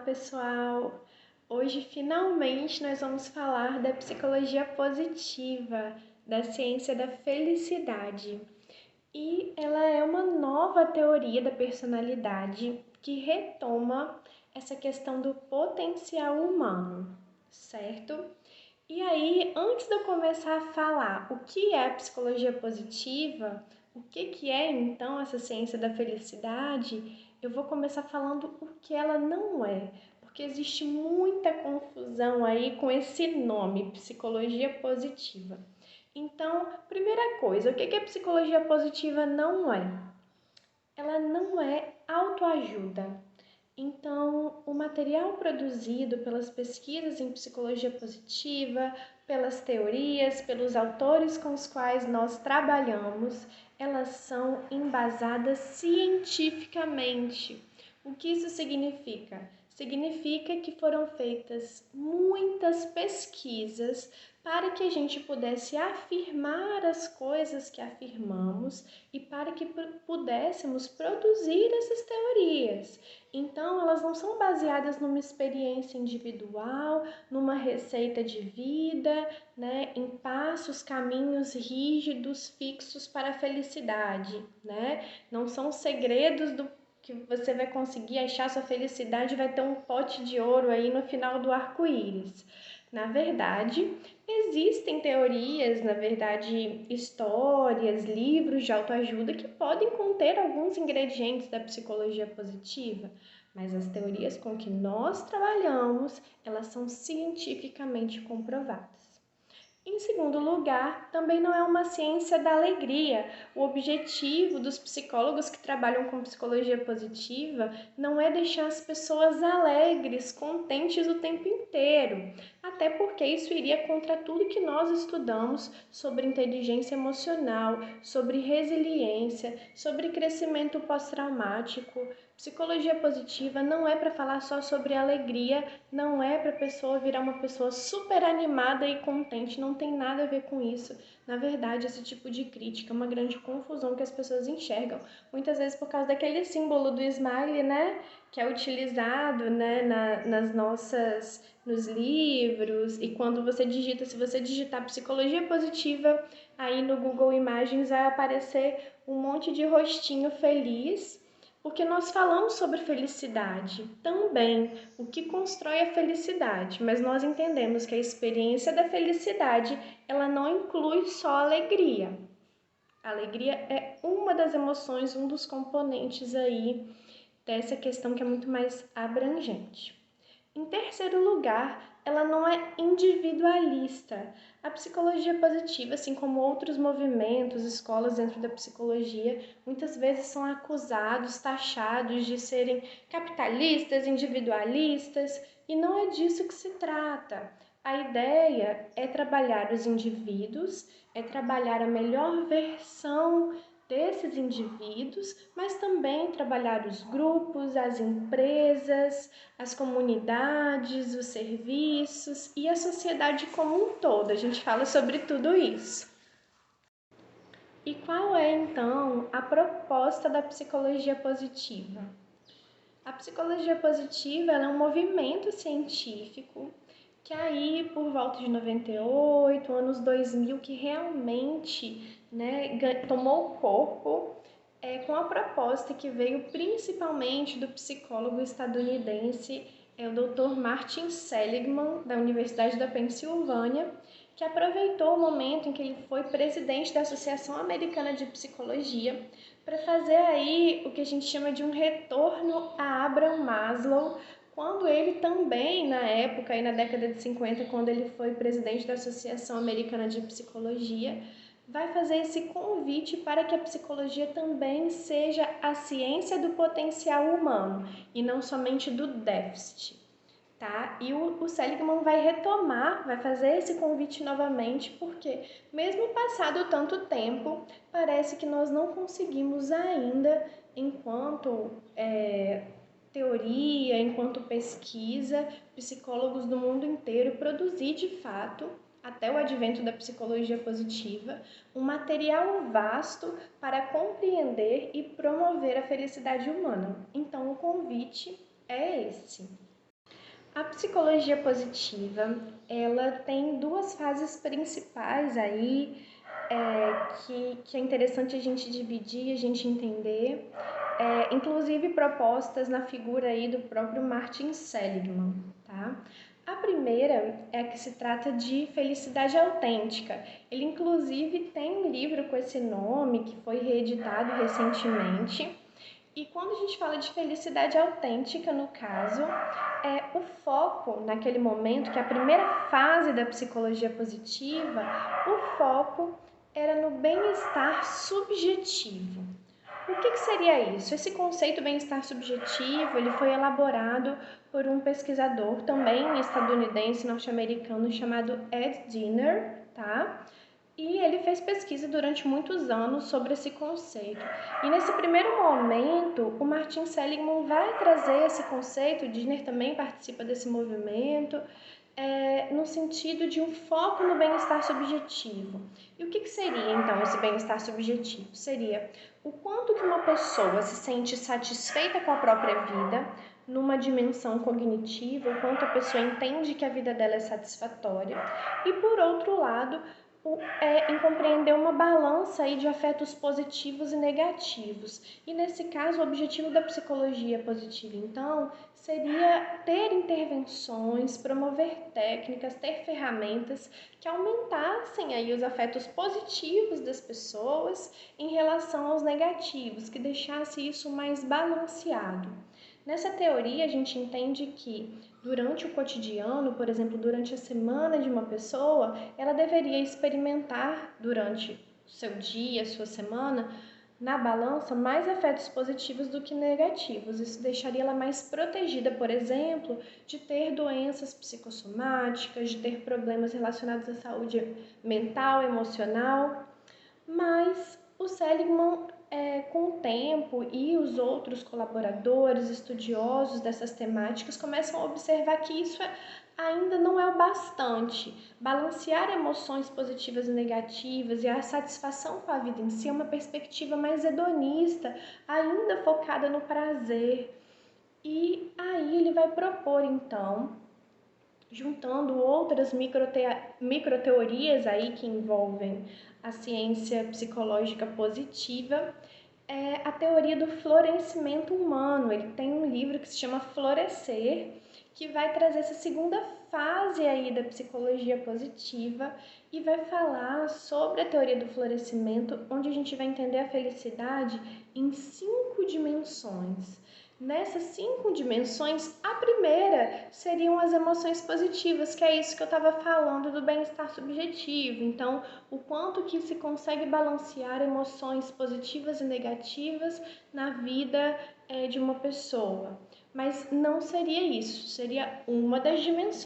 pessoal! Hoje, finalmente, nós vamos falar da psicologia positiva, da ciência da felicidade. E ela é uma nova teoria da personalidade que retoma essa questão do potencial humano, certo? E aí, antes de eu começar a falar o que é a psicologia positiva, o que é então essa ciência da felicidade, eu vou começar falando o que ela não é, porque existe muita confusão aí com esse nome, psicologia positiva. Então, primeira coisa, o que a psicologia positiva não é? Ela não é autoajuda. Então, o material produzido pelas pesquisas em psicologia positiva, pelas teorias, pelos autores com os quais nós trabalhamos, elas são embasadas cientificamente. O que isso significa? Significa que foram feitas muitas pesquisas para que a gente pudesse afirmar as coisas que afirmamos e para que pudéssemos produzir essas teorias. Então, elas não são baseadas numa experiência individual, numa receita de vida, né, em passos, caminhos rígidos, fixos para a felicidade, né? Não são segredos do que você vai conseguir achar sua felicidade, vai ter um pote de ouro aí no final do arco-íris. Na verdade, existem teorias, na verdade, histórias, livros de autoajuda que podem conter alguns ingredientes da psicologia positiva, mas as teorias com que nós trabalhamos, elas são cientificamente comprovadas. Em segundo lugar, também não é uma ciência da alegria. O objetivo dos psicólogos que trabalham com psicologia positiva não é deixar as pessoas alegres, contentes o tempo inteiro, até porque isso iria contra tudo que nós estudamos sobre inteligência emocional, sobre resiliência, sobre crescimento pós-traumático. Psicologia positiva não é para falar só sobre alegria, não é para a pessoa virar uma pessoa super animada e contente, não tem nada a ver com isso. Na verdade, esse tipo de crítica é uma grande confusão que as pessoas enxergam, muitas vezes por causa daquele símbolo do smile, né, que é utilizado, né, nos livros, e quando você digita, se você digitar psicologia positiva, aí no Google Imagens vai aparecer um monte de rostinho feliz, porque nós falamos sobre felicidade também, o que constrói a felicidade, mas nós entendemos que a experiência da felicidade, ela não inclui só a alegria. A alegria é uma das emoções, um dos componentes aí dessa questão que é muito mais abrangente. Em terceiro lugar, ela não é individualista. A psicologia positiva, assim como outros movimentos, escolas dentro da psicologia, muitas vezes são acusados, taxados de serem capitalistas, individualistas, e não é disso que se trata. A ideia é trabalhar os indivíduos, é trabalhar a melhor versão desses indivíduos, mas também trabalhar os grupos, as empresas, as comunidades, os serviços e a sociedade como um todo. A gente fala sobre tudo isso. E qual é, então, a proposta da psicologia positiva? A psicologia positiva é um movimento científico que aí, por volta de 98, anos 2000, que realmente, né, tomou corpo com a proposta que veio principalmente do psicólogo estadunidense, o Dr. Martin Seligman, da Universidade da Pensilvânia, que aproveitou o momento em que ele foi presidente da Associação Americana de Psicologia para fazer aí o que a gente chama de um retorno a Abraham Maslow, quando ele também, na época, aí na década de 50, quando ele foi presidente da Associação Americana de Psicologia, vai fazer esse convite para que a psicologia também seja a ciência do potencial humano e não somente do déficit, tá? E o Seligman vai retomar, vai fazer esse convite novamente, porque mesmo passado tanto tempo, parece que nós não conseguimos ainda, enquanto teoria, enquanto pesquisa, psicólogos do mundo inteiro produzir de fato, até o advento da psicologia positiva, um material vasto para compreender e promover a felicidade humana. Então, o convite é esse. A psicologia positiva, ela tem duas fases principais aí, que é interessante a gente dividir, a gente entender, inclusive propostas na figura aí do próprio Martin Seligman, tá? A primeira é a que se trata de felicidade autêntica. Ele inclusive tem um livro com esse nome que foi reeditado recentemente. E quando a gente fala de felicidade autêntica, no caso, o foco naquele momento, que é a primeira fase da psicologia positiva, o foco era no bem-estar subjetivo. O que seria isso? Esse conceito bem-estar subjetivo, ele foi elaborado por um pesquisador também estadunidense, norte-americano, chamado Ed Diener, tá? E ele fez pesquisa durante muitos anos sobre esse conceito. E nesse primeiro momento, o Martin Seligman vai trazer esse conceito, o Diener também participa desse movimento, no sentido de um foco no bem-estar subjetivo. E o que seria, então, esse bem-estar subjetivo? Seria o quanto que uma pessoa se sente satisfeita com a própria vida, numa dimensão cognitiva, o quanto a pessoa entende que a vida dela é satisfatória, e por outro lado, em compreender uma balança aí de afetos positivos e negativos. E nesse caso, o objetivo da psicologia positiva, então, seria ter intervenções, promover técnicas, ter ferramentas que aumentassem aí os afetos positivos das pessoas em relação aos negativos, que deixasse isso mais balanceado. Nessa teoria, a gente entende que durante o cotidiano, por exemplo, durante a semana de uma pessoa, ela deveria experimentar durante o seu dia, sua semana, na balança, mais afetos positivos do que negativos. Isso deixaria ela mais protegida, por exemplo, de ter doenças psicossomáticas, de ter problemas relacionados à saúde mental, emocional. Mas o Seligman, com o tempo, e os outros colaboradores, estudiosos dessas temáticas, começam a observar que isso ainda não é o bastante. Balancear emoções positivas e negativas e a satisfação com a vida em si é uma perspectiva mais hedonista, ainda focada no prazer. E aí ele vai propor, então, juntando outras microteorias aí que envolvem a ciência psicológica positiva, a teoria do florescimento humano. Ele tem um livro que se chama Florescer, que vai trazer essa segunda fase aí da psicologia positiva e vai falar sobre a teoria do florescimento, onde a gente vai entender a felicidade em 5 dimensões. Nessas 5 dimensões, a primeira seriam as emoções positivas, que é isso que eu estava falando do bem-estar subjetivo. Então, o quanto que se consegue balancear emoções positivas e negativas na vida de uma pessoa. Mas não seria isso, seria uma das dimensões.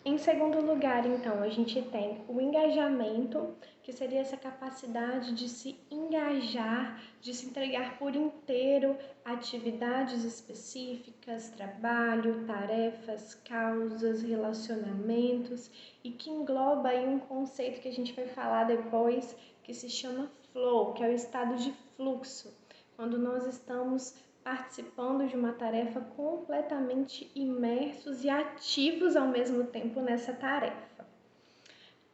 Em segundo lugar, então, a gente tem o engajamento, que seria essa capacidade de se engajar, de se entregar por inteiro a atividades específicas, trabalho, tarefas, causas, relacionamentos, e que engloba aí um conceito que a gente vai falar depois, que se chama flow, que é o estado de fluxo, quando nós estamos participando de uma tarefa completamente imersos e ativos ao mesmo tempo nessa tarefa.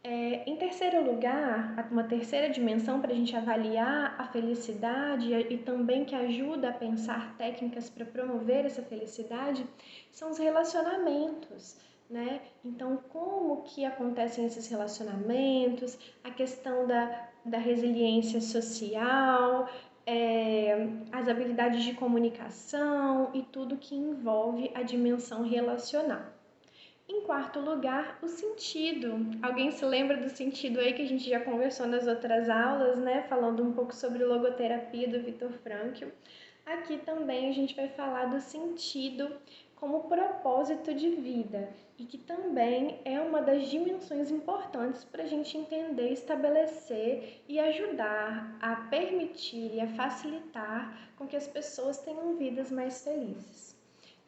Em terceiro lugar, uma terceira dimensão para a gente avaliar a felicidade e também que ajuda a pensar técnicas para promover essa felicidade são os relacionamentos, né? Então, como que acontecem esses relacionamentos, a questão da resiliência social, as habilidades de comunicação e tudo que envolve a dimensão relacional. Em quarto lugar, o sentido. Alguém se lembra do sentido aí que a gente já conversou nas outras aulas, né? Falando um pouco sobre logoterapia do Viktor Frankl. Aqui também a gente vai falar do sentido como propósito de vida e que também é uma das dimensões importantes para a gente entender, estabelecer e ajudar a permitir e a facilitar com que as pessoas tenham vidas mais felizes.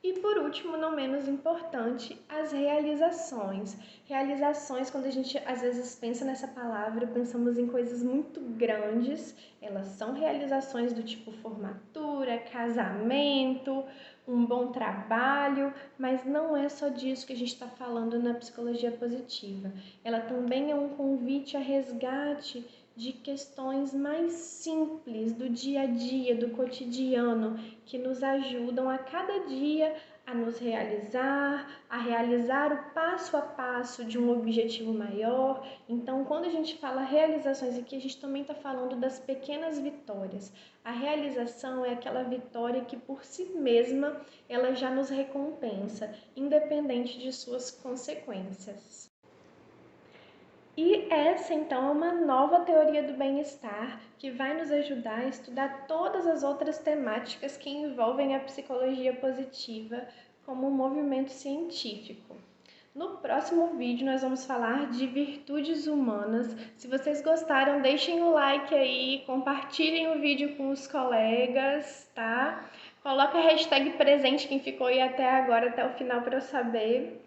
E por último, não menos importante, as realizações. Realizações, quando a gente às vezes pensa nessa palavra, pensamos em coisas muito grandes. Elas são realizações do tipo formatura, casamento, um bom trabalho, mas não é só disso que a gente está falando na psicologia positiva. Ela também é um convite a resgate de questões mais simples do dia a dia, do cotidiano, que nos ajudam a cada dia a nos realizar, a realizar o passo a passo de um objetivo maior. Então, quando a gente fala realizações aqui, a gente também está falando das pequenas vitórias. A realização é aquela vitória que por si mesma ela já nos recompensa, independente de suas consequências. E essa, então, é uma nova teoria do bem-estar que vai nos ajudar a estudar todas as outras temáticas que envolvem a psicologia positiva como um movimento científico. No próximo vídeo, nós vamos falar de virtudes humanas. Se vocês gostaram, deixem o like aí, compartilhem o vídeo com os colegas, tá? Coloca a hashtag presente quem ficou aí até agora, até o final, para eu saber.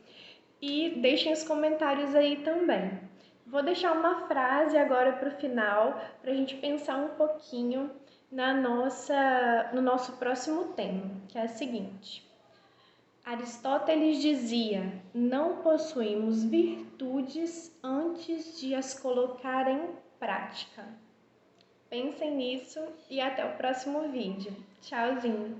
E deixem os comentários aí também. Vou deixar uma frase agora para o final, para a gente pensar um pouquinho no nosso próximo tema, que é a seguinte. Aristóteles dizia: não possuímos virtudes antes de as colocar em prática. Pensem nisso e até o próximo vídeo. Tchauzinho!